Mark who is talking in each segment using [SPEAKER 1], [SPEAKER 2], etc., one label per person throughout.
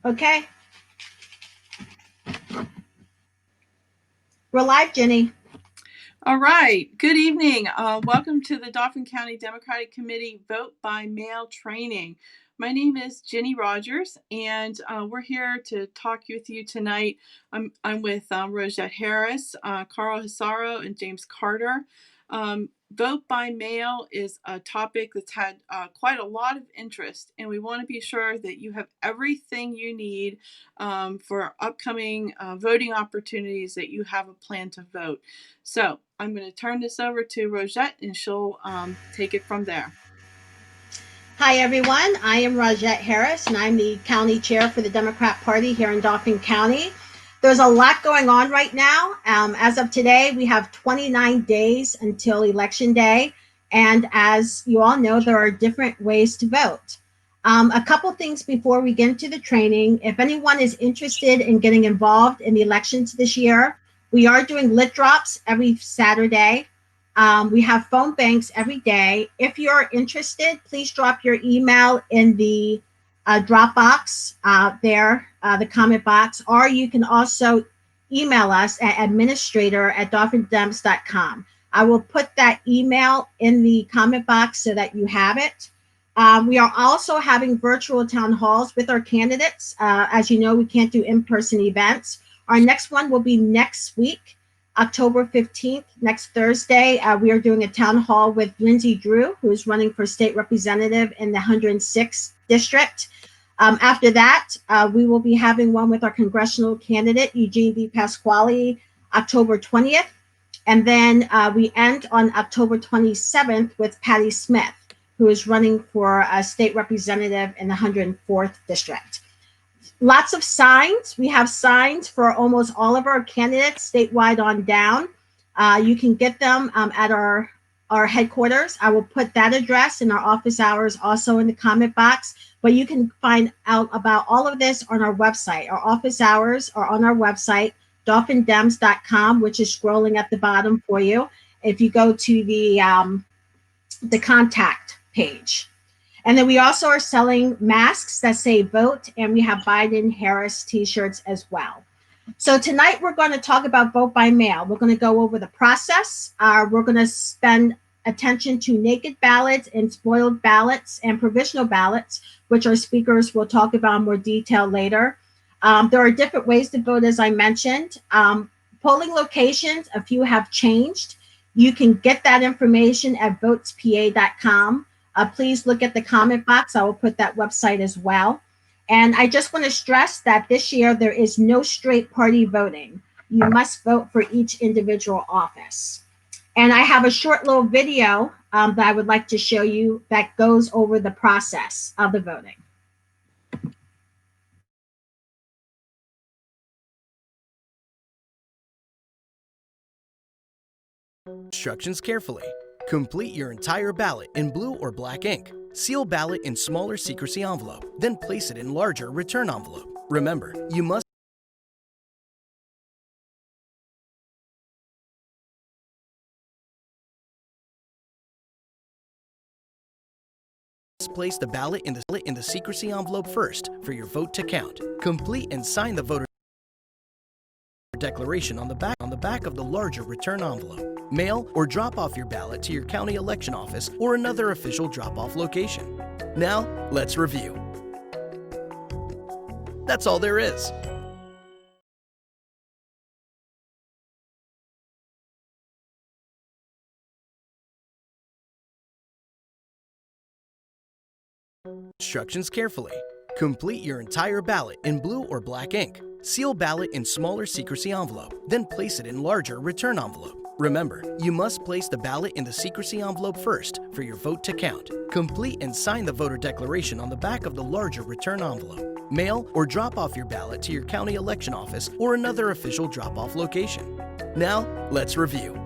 [SPEAKER 1] Okay, we're live, Jenny.
[SPEAKER 2] All right. Good evening. Welcome to the Dauphin County Democratic Committee Vote by Mail training. My name is Jenny Rogers, and we're here to talk with you tonight. I'm with Rosette Harris, Carl Hisaro, and James Carter. Vote by mail is a topic that's had quite a lot of interest, and we want to be sure that you have everything you need for upcoming voting opportunities, that you have a plan to vote. So I'm going to turn this over to Rosette, and she'll take it from there.
[SPEAKER 1] Hi, everyone. I am Rosette Harris, and I'm the county chair for the Democrat Party here in Dauphin County. There's a lot going on right now. As of today, we have 29 days until Election Day. And as you all know, there are different ways to vote. A couple things before we get into the training. If anyone is interested in getting involved in the elections this year, we are doing lit drops every Saturday. We have phone banks every day. If you're interested, please drop your email in the Dropbox the comment box, or you can also email us at administrator@dauphindems.com. I will put that email in the comment box so that you have it. We are also having virtual town halls with our candidates. As you know, we can't do in-person events. Our next one will be next week. October 15th, next Thursday, we are doing a town hall with Lindsay Drew, who is running for state representative in the 106th district. After that, we will be having one with our congressional candidate, Eugene V. Pasquale, October 20th. And then we end on October 27th with Patty Smith, who is running for a state representative in the 104th district. Lots of signs. We have signs for almost all of our candidates statewide on down. You can get them at our headquarters. I will put that address and our office hours also in the comment box, but you can find out about all of this on our website. Our office hours are on our website, dauphindems.com, which is scrolling at the bottom for you if you go to the contact page. And then we also are selling masks that say vote, and we have Biden Harris t-shirts as well. So tonight we're going to talk about vote by mail. We're going to go over the process. We're going to spend attention to naked ballots and spoiled ballots and provisional ballots, which our speakers will talk about in more detail later. There are different ways to vote, as I mentioned. Polling locations, a few have changed. You can get that information at votespa.com. Please look at the comment box. I will put that website as well. And I just want to stress that this year there is no straight party voting. You must vote for each individual office. And I have a short little video that I would like to show you that goes over the process of the voting.
[SPEAKER 3] Instructions carefully. Complete your entire ballot in blue or black ink. Seal ballot in smaller secrecy envelope, then place it in larger return envelope. Remember, you must place the ballot in the secrecy envelope first for your vote to count. Complete and sign the voter declaration on the back of the larger return envelope. Mail or drop off your ballot to your county election office or another official drop-off location. Now, let's review. That's all there is. Instructions carefully. Complete your entire ballot in blue or black ink. Seal ballot in smaller secrecy envelope, then place it in larger return envelope. Remember, you must place the ballot in the secrecy envelope first for your vote to count. Complete and sign the voter declaration on the back of the larger return envelope. Mail or drop off your ballot to your county election office or another official drop-off location. Now, let's review.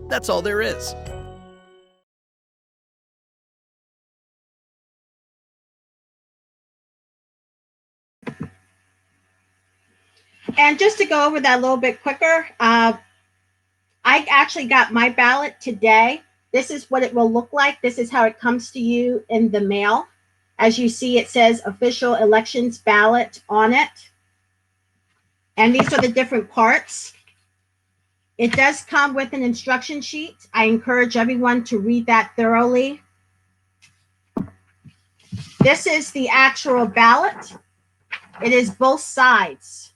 [SPEAKER 3] That's all there is.
[SPEAKER 1] And just to go over that a little bit quicker, I actually got my ballot today. This is what it will look like. This is how it comes to you in the mail. As you see, it says official elections ballot on it. And these are the different parts. It does come with an instruction sheet. I encourage everyone to read that thoroughly. This is the actual ballot. It is both sides.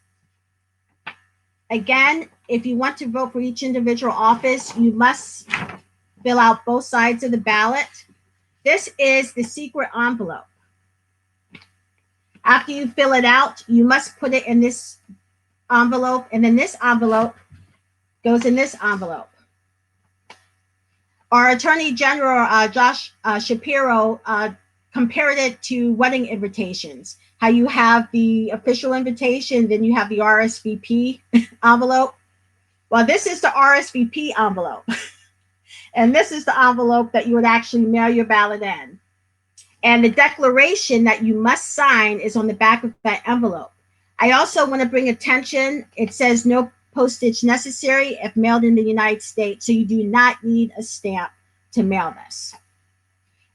[SPEAKER 1] Again, if you want to vote for each individual office, you must fill out both sides of the ballot. This is the secret envelope. After you fill it out, you must put it in this envelope, and then this envelope goes in this envelope. Our Attorney General, Josh Shapiro, compared it to wedding invitations. How you have the official invitation, then you have the RSVP envelope. Well, this is the RSVP envelope. And this is the envelope that you would actually mail your ballot in. And the declaration that you must sign is on the back of that envelope. I also want to bring attention, it says no postage necessary if mailed in the United States, so you do not need a stamp to mail this.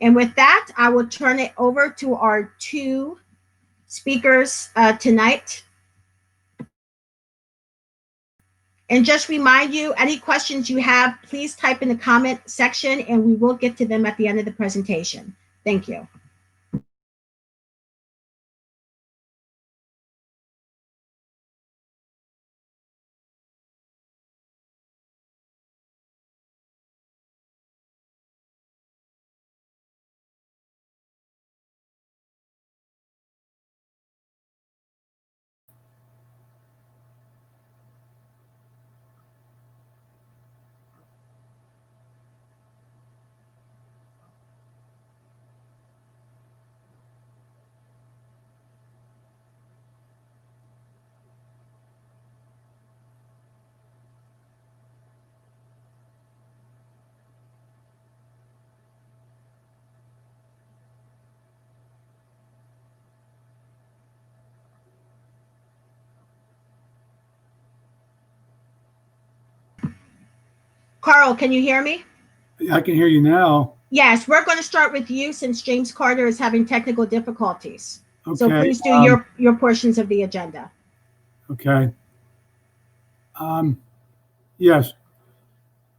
[SPEAKER 1] And with that, I will turn it over to our two speakers tonight. And just remind you, any questions you have, please type in the comment section and we will get to them at the end of the presentation. Thank you. Carl, can you hear me?
[SPEAKER 4] I can hear you now.
[SPEAKER 1] Yes, we're going to start with you since James Carter is having technical difficulties.
[SPEAKER 4] Okay.
[SPEAKER 1] So please do your portions of the agenda.
[SPEAKER 4] Okay. Yes.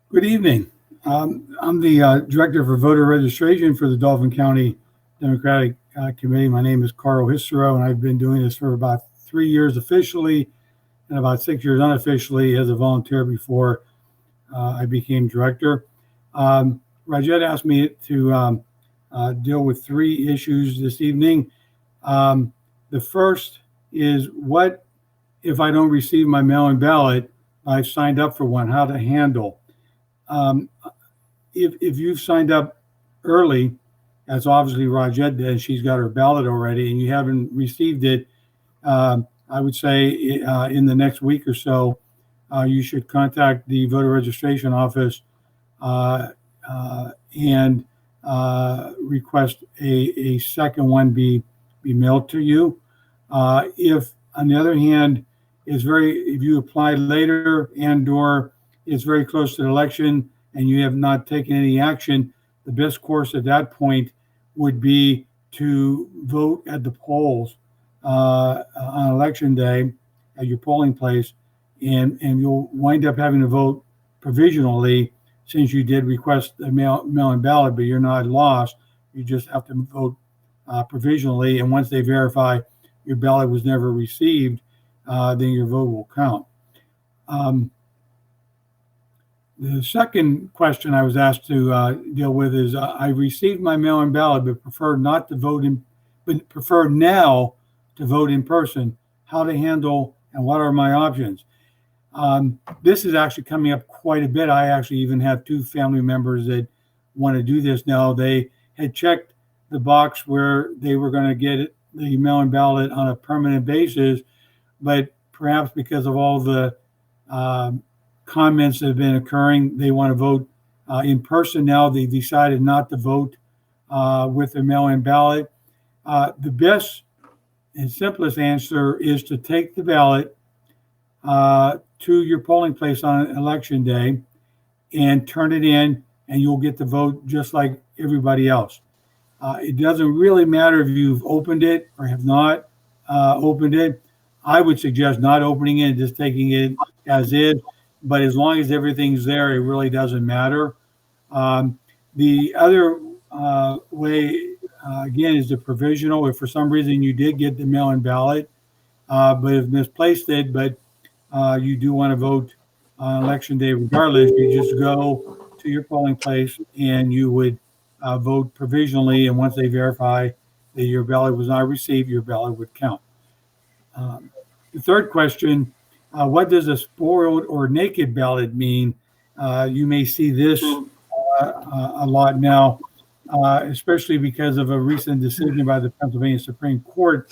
[SPEAKER 4] Good evening. I'm the Director for Voter Registration for the Dauphin County Democratic Committee. My name is Carl Hissero, and I've been doing this for about 3 years officially and about 6 years unofficially as a volunteer before I became director. Rajette asked me to deal with 3 issues this evening. The first is, what if I don't receive my mail-in ballot? I've signed up for one, how to handle. If you've signed up early, as obviously Rajette did, she's got her ballot already, and you haven't received it, I would say in the next week or so, you should contact the voter registration office and request a second one be mailed to you. If, on the other hand, if you apply later and/or it's very close to the election and you have not taken any action, the best course at that point would be to vote at the polls on election day at your polling place, and you'll wind up having to vote provisionally, since you did request a mail-in ballot, but you're not lost. You just have to vote provisionally, and once they verify your ballot was never received, then your vote will count. The second question I was asked to deal with is, I received my mail-in ballot, but prefer now to vote in person. How to handle and what are my options? This is actually coming up quite a bit. I actually even have 2 family members that want to do this now. They had checked the box where they were going to get the mail-in ballot on a permanent basis, but perhaps because of all the comments that have been occurring, they want to vote in person now. They decided not to vote with the mail-in ballot. The best and simplest answer is to take the ballot to your polling place on election day and turn it in, and you'll get to vote just like everybody else. It doesn't really matter if you've opened it or have not opened it. I would suggest not opening it, just taking it as is. But as long as everything's there, it really doesn't matter. Um, the other way, again, is the provisional. If for some reason you did get the mail-in ballot, but have misplaced it, but you do want to vote on election day regardless, you just go to your polling place and you would vote provisionally. And once they verify that your ballot was not received, your ballot would count. The third question, what does a spoiled or naked ballot mean? You may see this a lot now, especially because of a recent decision by the Pennsylvania Supreme Court.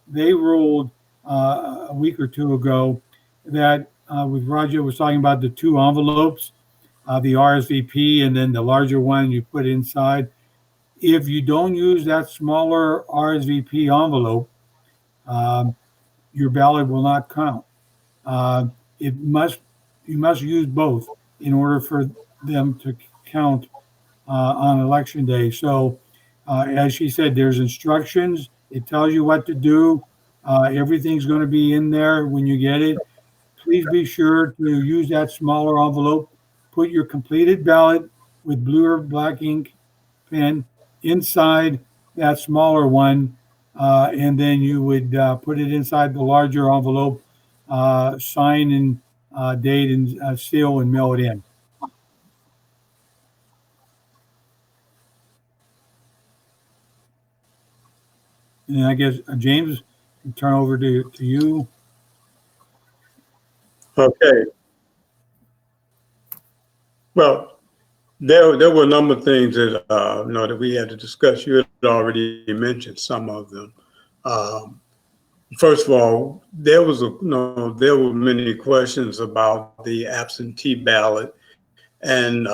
[SPEAKER 4] They ruled a week or two ago that with Roger was talking about the two envelopes, the RSVP and then the larger one you put inside. If you don't use that smaller RSVP envelope, um, your ballot will not count. Uh, it must you must use both in order for them to count on election day. So, as she said, there's instructions. It tells you what to do. Everything's going to be in there when you get it. Please be sure to use that smaller envelope. Put your completed ballot with blue or black ink pen inside that smaller one, and then you would put it inside the larger envelope, sign and date and seal and mail it in. And I guess James, turn over to you.
[SPEAKER 5] Okay. Well, there were a number of things that that we had to discuss. You had already mentioned some of them. Um, First of all, there were many questions about the absentee ballot and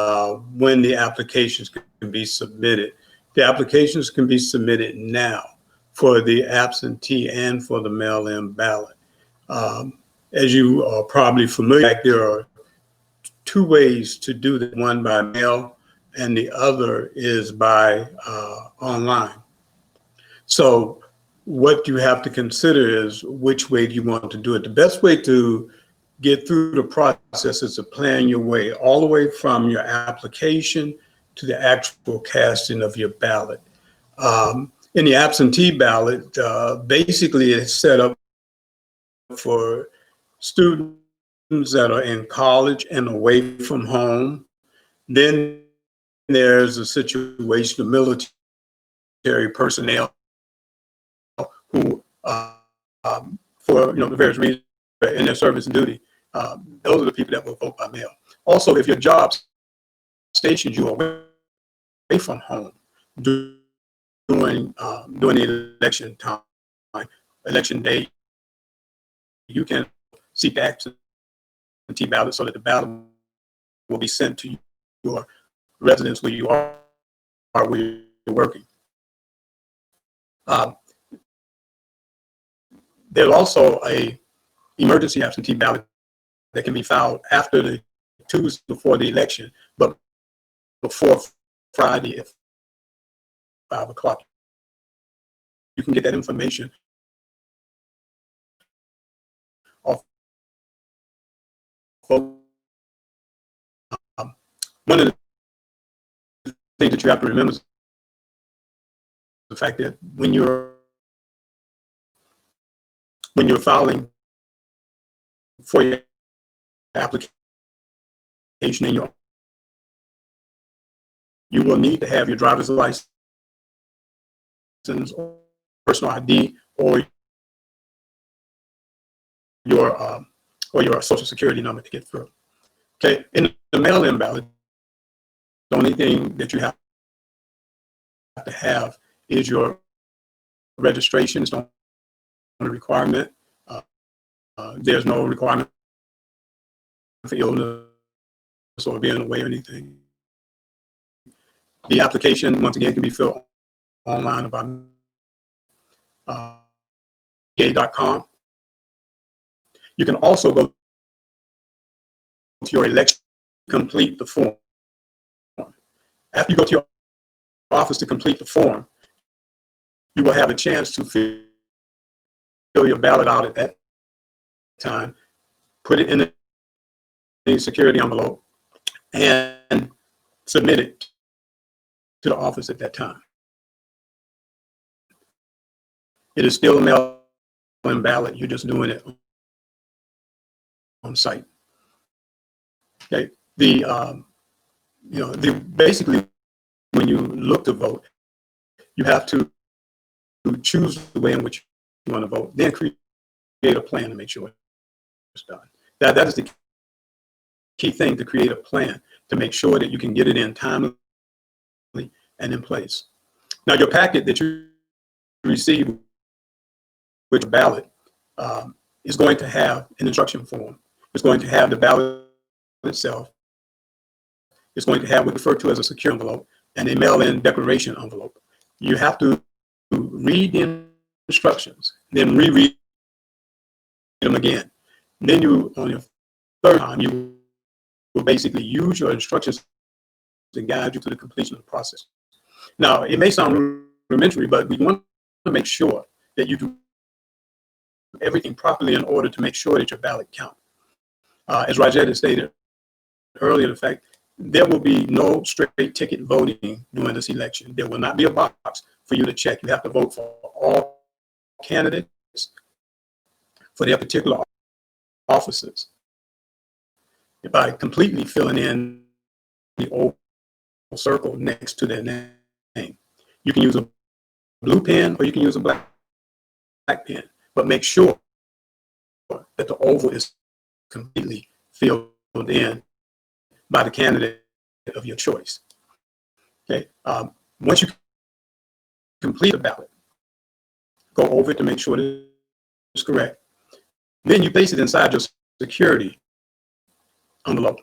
[SPEAKER 5] when the applications can be submitted. The applications can be submitted now for the absentee and for the mail-in ballot. Um, as you are probably familiar, there are two ways to do that, one by mail and the other is by online. So what you have to consider is which way do you want to do it. The best way to get through the process is to plan your way all the way from your application to the actual casting of your ballot. In the absentee ballot, basically it's set up for students that are in college and away from home. Then there's a situation of military personnel who, for the various reasons in their service and duty, those are the people that will vote by mail. Also, if your job stations you away from home during the election time, election day, you can seek absentee ballot so that the ballot will be sent to your residence where you are where you're working. There's also a emergency absentee ballot that can be filed after the Tuesday before the election, but before Friday at 5 o'clock. You can get that information off. One of the things that you have to remember is the fact that when you're filing for your application and you will need to have your driver's license or personal ID or your social security number to get through. Okay, in the mail-in ballot, the only thing that you have to have is your registration. It's not a requirement. There's no requirement for illness or being away or anything. The application, once again, can be filled online about ga.com. You can also go to your election, complete the form. After you go to your office to complete the form, you will have a chance to fill your ballot out at that time, put it in a security envelope, and submit it to the office at that time. It is still a mail-in ballot. You're just doing it on site. Okay. Basically, when you look to vote, you have to choose the way in which you want to vote, then create a plan to make sure it's done. That is the key thing, to create a plan to make sure that you can get it in timely and in place. Now, your packet that you receive with your ballot is going to have an instruction form. It's going to have the ballot itself. It's going to have what's referred to as a secure envelope and a mail-in declaration envelope. You have to read the instructions, then reread them again. Then you, on your third time, you will basically use your instructions to guide you to the completion of the process. Now, it may sound rudimentary, but we want to make sure that you do everything properly in order to make sure that your ballot counts. As Rajette has stated earlier, the fact there will be no straight ticket voting during this election. There will not be a box for you to check. You have to vote for all candidates for their particular offices by completely filling in the oval circle next to their name. You can use a blue pen or you can use a black pen, but make sure that the oval is completely filled in by the candidate of your choice. Okay. Once you complete the ballot, go over it to make sure that it's correct. Then you place it inside your security envelope.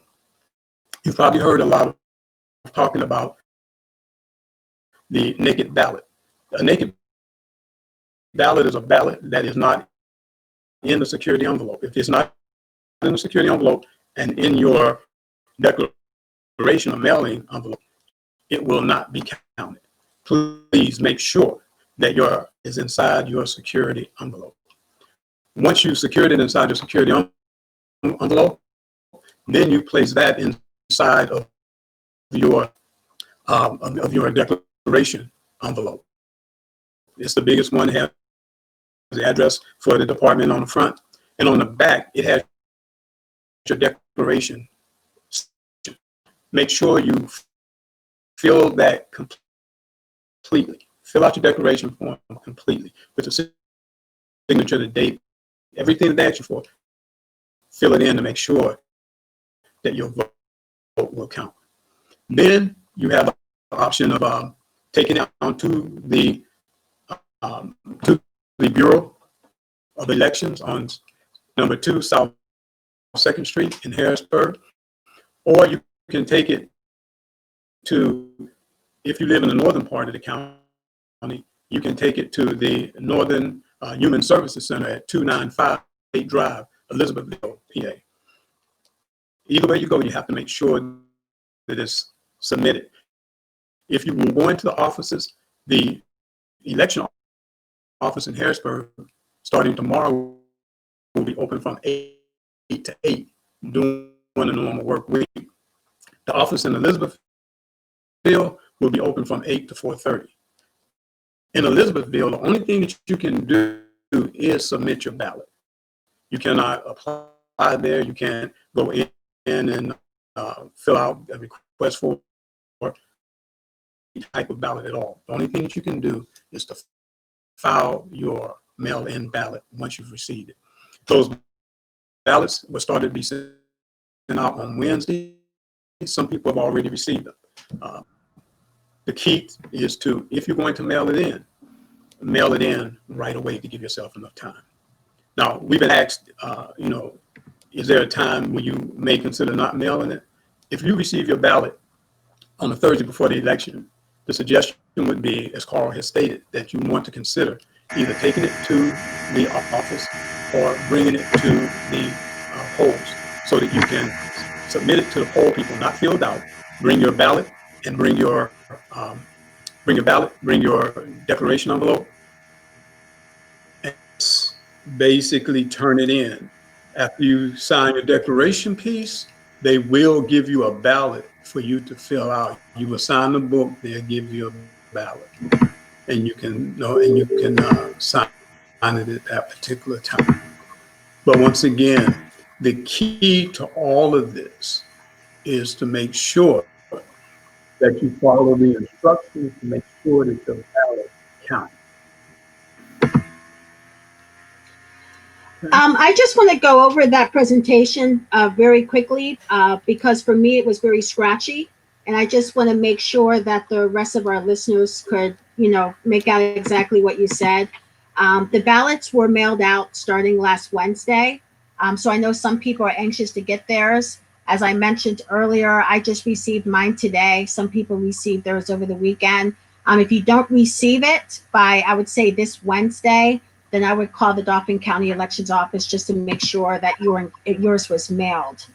[SPEAKER 5] You've probably heard a lot of talking about the naked ballot. A naked ballot is a ballot that is not in the security envelope. If it's not in the security envelope and in your declaration or mailing envelope, it will not be counted. Please make sure that your is inside your security envelope. Once you've secured it inside your security envelope, then you place that inside of your declaration envelope. It's the biggest one. It has the address for the department on the front, and on the back it has your declaration. Make sure you fill that completely. Fill out your declaration form completely with the signature, the date, everything that you for. Fill it in to make sure that your vote will count. Then you have the option of taking it down to the Bureau of Elections on number 2 South 2nd Street in Harrisburg, or you can take it to, if you live in the northern part of the county, you can take it to the Northern Human Services Center at 2958 Drive, Elizabethville, PA. Either way you go, you have to make sure that it's submitted. If you will go into the offices, the election office in Harrisburg, starting tomorrow, will be open from 8 to 8 during a normal work week. The office in Elizabethville will be open from 8 to 4:30. In Elizabethville, the only thing that you can do is submit your ballot. You cannot apply there. You can't go in and fill out a request for any type of ballot at all. The only thing that you can do is to file your mail-in ballot once you've received it. Those ballots were started to be sent out on Wednesday. Some people have already received them. The key is to, if you're going to mail it in right away to give yourself enough time. Now, we've been asked, is there a time when you may consider not mailing it? If you receive your ballot on the Thursday before the election, the suggestion would be, as Carl has stated, that you want to consider either taking it to the office or bringing it to the polls so that you can submit it to the poll people, not filled out. Bring your ballot and bring your bring your ballot, bring your declaration envelope, and basically turn it in. After you sign your declaration piece, they will give you a ballot for you to fill out. You will sign the book, they'll give you a ballot, and you can sign it at that particular time. But once again, the key to all of this is to make sure that you follow the instructions to make sure that your ballot counts.
[SPEAKER 1] I just want to go over that presentation very quickly because for me it was very scratchy, and I just want to make sure that the rest of our listeners could, make out exactly what you said. The ballots were mailed out starting last Wednesday, so I know some people are anxious to get theirs. As I mentioned earlier, I just received mine today. Some people received theirs over the weekend. If you don't receive it by, I would say, this Wednesday, then I would call the Dauphin County Elections Office just to make sure that yours was mailed.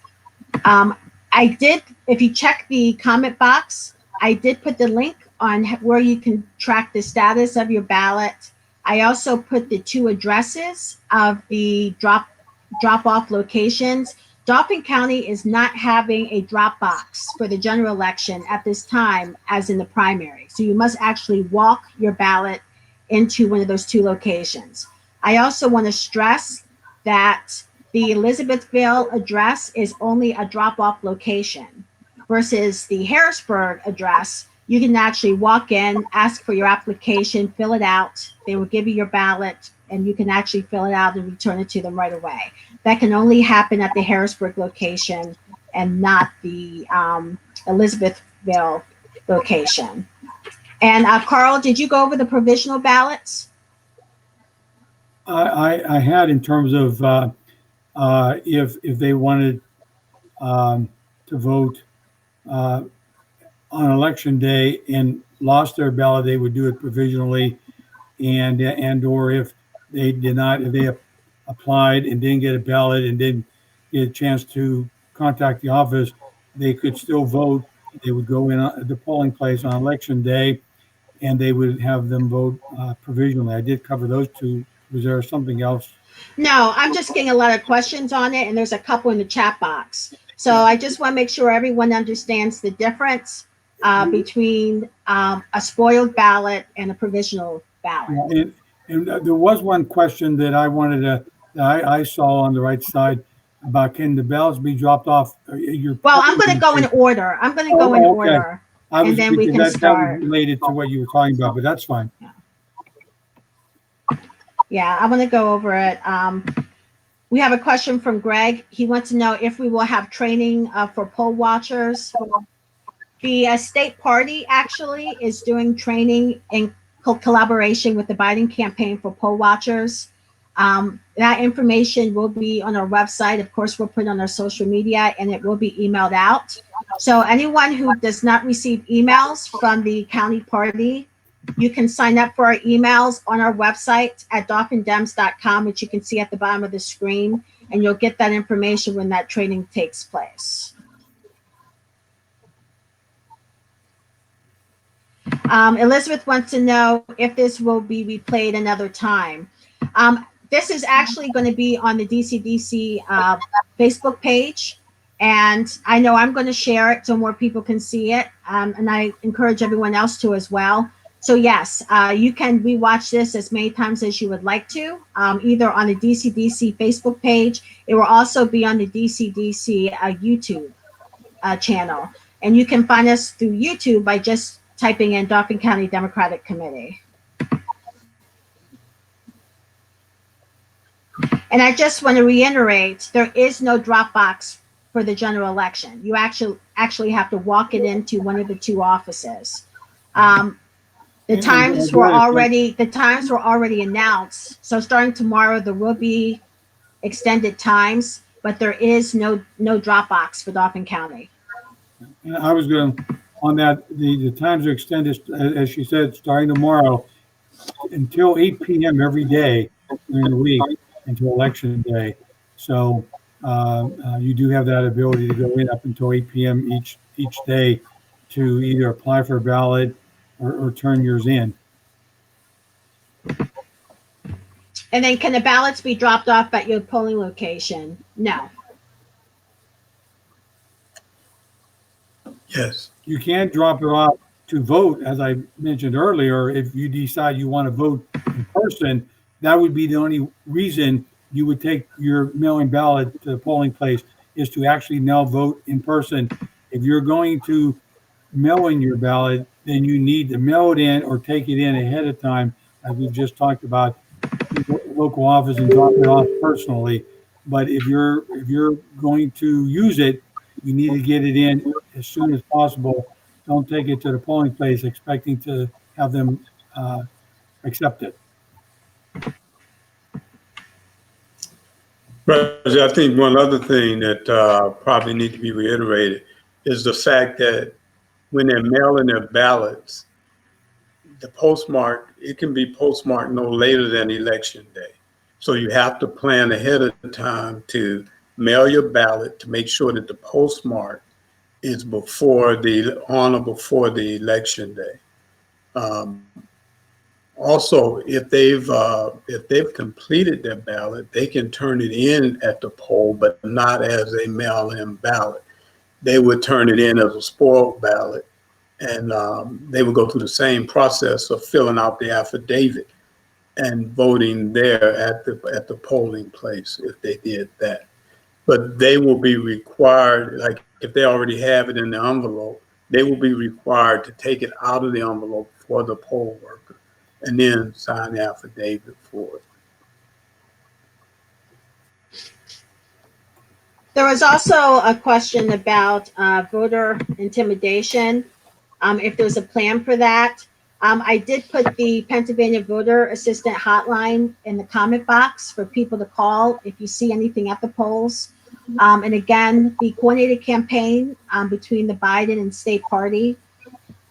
[SPEAKER 1] I did, if you check the comment box, I did put the link on where you can track the status of your ballot. I also put the 2 addresses of the drop-off locations. Dauphin County is not having a drop box for the general election at this time as in the primary. So you must actually walk your ballot into one of those 2 locations. I also want to stress that the Elizabethville address is only a drop-off location versus the Harrisburg address. You can actually walk in, ask for your application, fill it out. They will give you your ballot, and you can actually fill it out and return it to them right away. That can only happen at the Harrisburg location and not the Elizabethville location. And Carl, did you go over the provisional ballots?
[SPEAKER 4] I had, in terms of if they wanted to vote on election day and lost their ballot, they would do it provisionally, and or if they did not, if they applied and didn't get a ballot and didn't get a chance to contact the office, they could still vote. They would go in at the polling place on election day, and they would have them vote provisionally. I did cover those 2. Was there something else?
[SPEAKER 1] No, I'm just getting a lot of questions on it, and there's a couple in the chat box. So I just want to make sure everyone understands the difference between a spoiled ballot and a provisional ballot.
[SPEAKER 4] Yeah, and there was one question that I wanted to, that I saw on the right side about, can the ballots be dropped off?
[SPEAKER 1] Well, I'm going to go in order. I'm going to go in order, and then we can start.
[SPEAKER 4] That was related to what you were talking about, but that's fine.
[SPEAKER 1] Yeah, I want to go over it. We have a question from Greg. He wants to know if we will have training for poll watchers. The state party actually is doing training in collaboration with the Biden campaign for poll watchers. That information will be on our website. Of course, we'll put it on our social media, and it will be emailed out. So anyone who does not receive emails from the county party, you can sign up for our emails on our website at dauphindems.com, which you can see at the bottom of the screen, and you'll get that information when that training takes place. Elizabeth wants to know if this will be replayed another time. This is actually going to be on the DCDC Facebook page, and I know I'm going to share it so more people can see it, and I encourage everyone else to as well. So yes, you can rewatch this as many times as you would like to, either on the DCDC Facebook page. It will also be on the DCDC YouTube channel. And you can find us through YouTube by just typing in Dauphin County Democratic Committee. And I just want to reiterate, there is no drop box for the general election. You actually have to walk it into one of the 2 offices. The times were already announced. So starting tomorrow, there will be extended times, but there is no drop box for Dauphin County.
[SPEAKER 4] And I was going to, on that, the times are extended, as she said, starting tomorrow until 8 p.m. every day during the week until election day. So you do have that ability to go in up until 8 p.m. each day to either apply for a ballot or turn yours in.
[SPEAKER 1] And then can the ballots be dropped off at your polling location? No.
[SPEAKER 5] Yes.
[SPEAKER 4] You can't drop it off to vote, as I mentioned earlier. If you decide you want to vote in person, that would be the only reason you would take your mail-in ballot to the polling place, is to actually now vote in person. If you're going to mail in your ballot, then you need to mail it in or take it in ahead of time, as we've just talked about, to the local office and drop it off personally. But if you're going to use it, you need to get it in as soon as possible. Don't take it to the polling place expecting to have them accept it.
[SPEAKER 5] Roger, I think one other thing that probably need to be reiterated is the fact that when they're mailing their ballots, the postmark, it can be postmarked no later than election day. So you have to plan ahead of time to mail your ballot to make sure that the postmark is on or before the election day. Also, if they've completed their ballot, they can turn it in at the poll, but not as a mail-in ballot. They would turn it in as a spoiled ballot, and they would go through the same process of filling out the affidavit and voting there at the polling place if they did that. But they will be required, like if they already have it in the envelope, they will be required to take it out of the envelope for the poll worker and then sign the affidavit for it.
[SPEAKER 1] There was also a question about voter intimidation. If there's a plan for that. I did put the Pennsylvania Voter Assistant Hotline in the comment box for people to call if you see anything at the polls. And again, the coordinated campaign between the Biden and state party,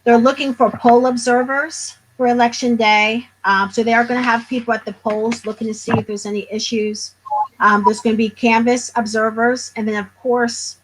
[SPEAKER 1] they're looking for poll observers for election day. So they are going to have people at the polls looking to see if there's any issues. There's going to be canvas observers. And then, of course,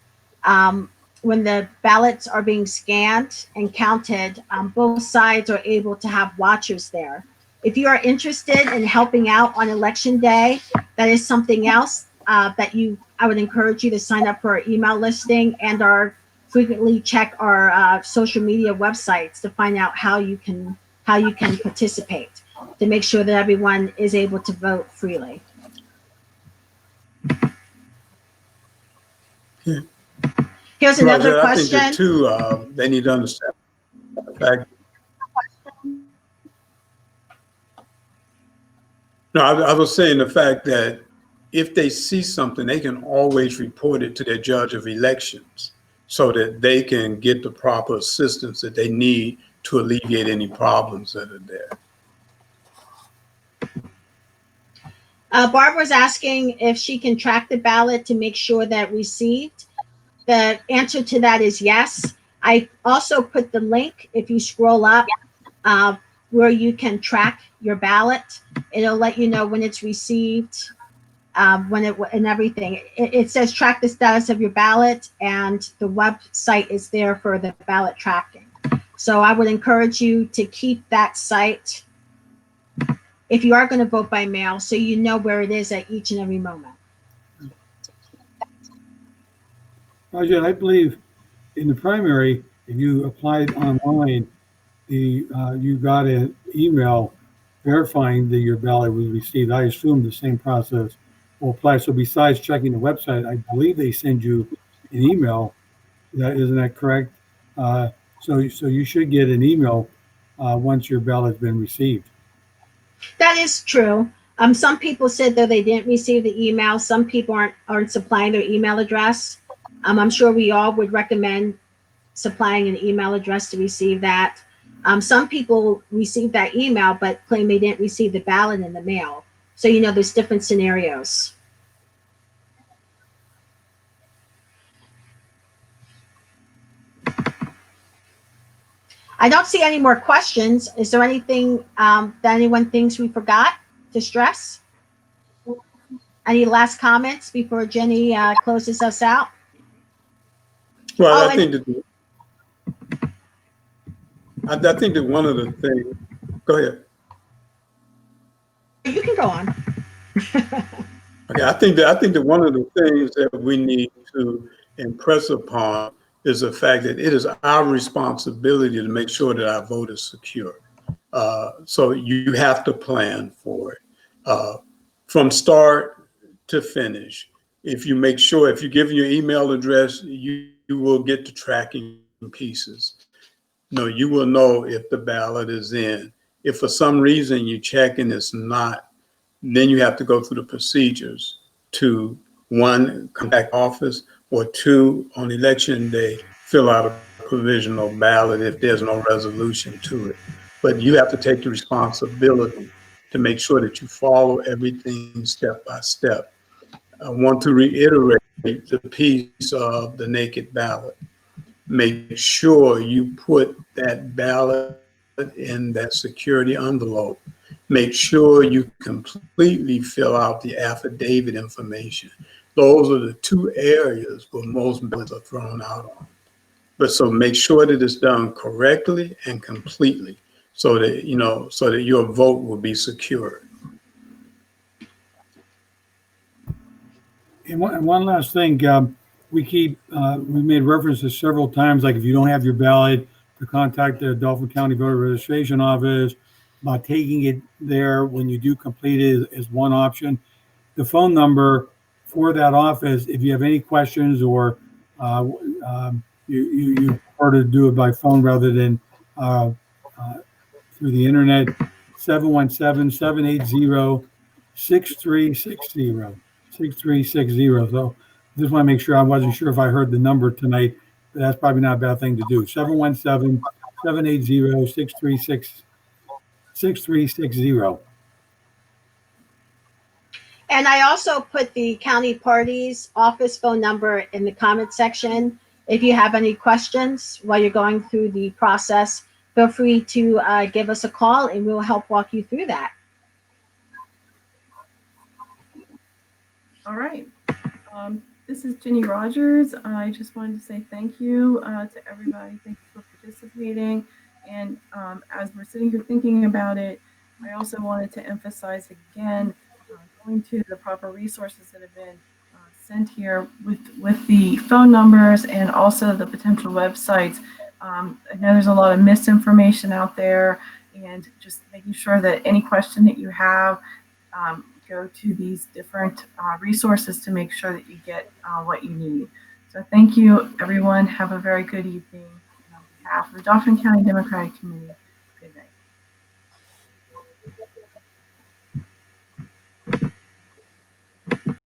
[SPEAKER 1] when the ballots are being scanned and counted, both sides are able to have watchers there. If you are interested in helping out on election day, that is something else I would encourage you to sign up for our email listing and frequently check our social media websites to find out how you can participate to make sure that everyone is able to vote freely.
[SPEAKER 5] Yeah.
[SPEAKER 1] Here's another
[SPEAKER 5] Roger,
[SPEAKER 1] question.
[SPEAKER 5] I think that too, they need to understand the fact. No, I was saying the fact that if they see something, they can always report it to their judge of elections so that they can get the proper assistance that they need to alleviate any problems that are there.
[SPEAKER 1] Barbara's asking if she can track the ballot to make sure that received. The answer to that is yes. I also put the link, if you scroll up, where you can track your ballot. It'll let you know when it's received, and everything. It says track the status of your ballot, and the website is there for the ballot tracking. So I would encourage you to keep that site if you are going to vote by mail, so you know where it is at each and every moment.
[SPEAKER 4] Roger, I believe in the primary, if you applied online, you got an email verifying that your ballot was received. I assume the same process will apply. So besides checking the website, I believe they send you an email. Isn't that correct? So you should get an email once your ballot's been received.
[SPEAKER 1] That is true. Some people said that they didn't receive the email. Some people aren't supplying their email address. I'm sure we all would recommend supplying an email address to receive that. Some people received that email but claim they didn't receive the ballot in the mail. So, there's different scenarios. I don't see any more questions. Is there anything that anyone thinks we forgot to stress? Any last comments before Jenny closes us out?
[SPEAKER 5] Well, I think that I think that one of the things, go ahead.
[SPEAKER 1] You can go on.
[SPEAKER 5] Okay, I think that one of the things that we need to impress upon is the fact that it is our responsibility to make sure that our vote is secure. So you have to plan for it uh, from start to finish. If you make sure, if you give your email address, you will get the tracking pieces. No, you will know if the ballot is in. If for some reason you check and it's not, then you have to go through the procedures to, one, contact office, or two, on election day, fill out a provisional ballot if there's no resolution to it. But you have to take the responsibility to make sure that you follow everything step by step. I want to reiterate the piece of the naked ballot. Make sure you put that ballot in that security envelope. Make sure you completely fill out the affidavit information. Those are the two areas where most ballots are thrown out on. But so make sure that it's done correctly and completely so that, so that your vote will be secure.
[SPEAKER 4] And one last thing, we made references several times, like if you don't have your ballot, to contact the Dauphin County Voter Registration Office. About taking it there when you do complete it is one option. The phone number for that office, if you have any questions or you prefer to do it by phone rather than uh, uh, through the internet, 717-780-6360. 6360. So just want to make sure, I wasn't sure if I heard the number tonight, but that's probably not a bad thing to do. 717-780-6360.
[SPEAKER 1] And I also put the county party's office phone number in the comment section. If you have any questions while you're going through the process, feel free to give us a call and we'll help walk you through that.
[SPEAKER 2] All right. This is Ginny Rogers. I just wanted to say thank you to everybody. Thank you for participating. And as we're sitting here thinking about it, I also wanted to emphasize again, going to the proper resources that have been sent here with the phone numbers and also the potential websites. I know there's a lot of misinformation out there, and just making sure that any question that you have, go to these different resources to make sure that you get what you need. So thank you, everyone. Have a very good evening. On behalf of the Dauphin County Democratic Committee.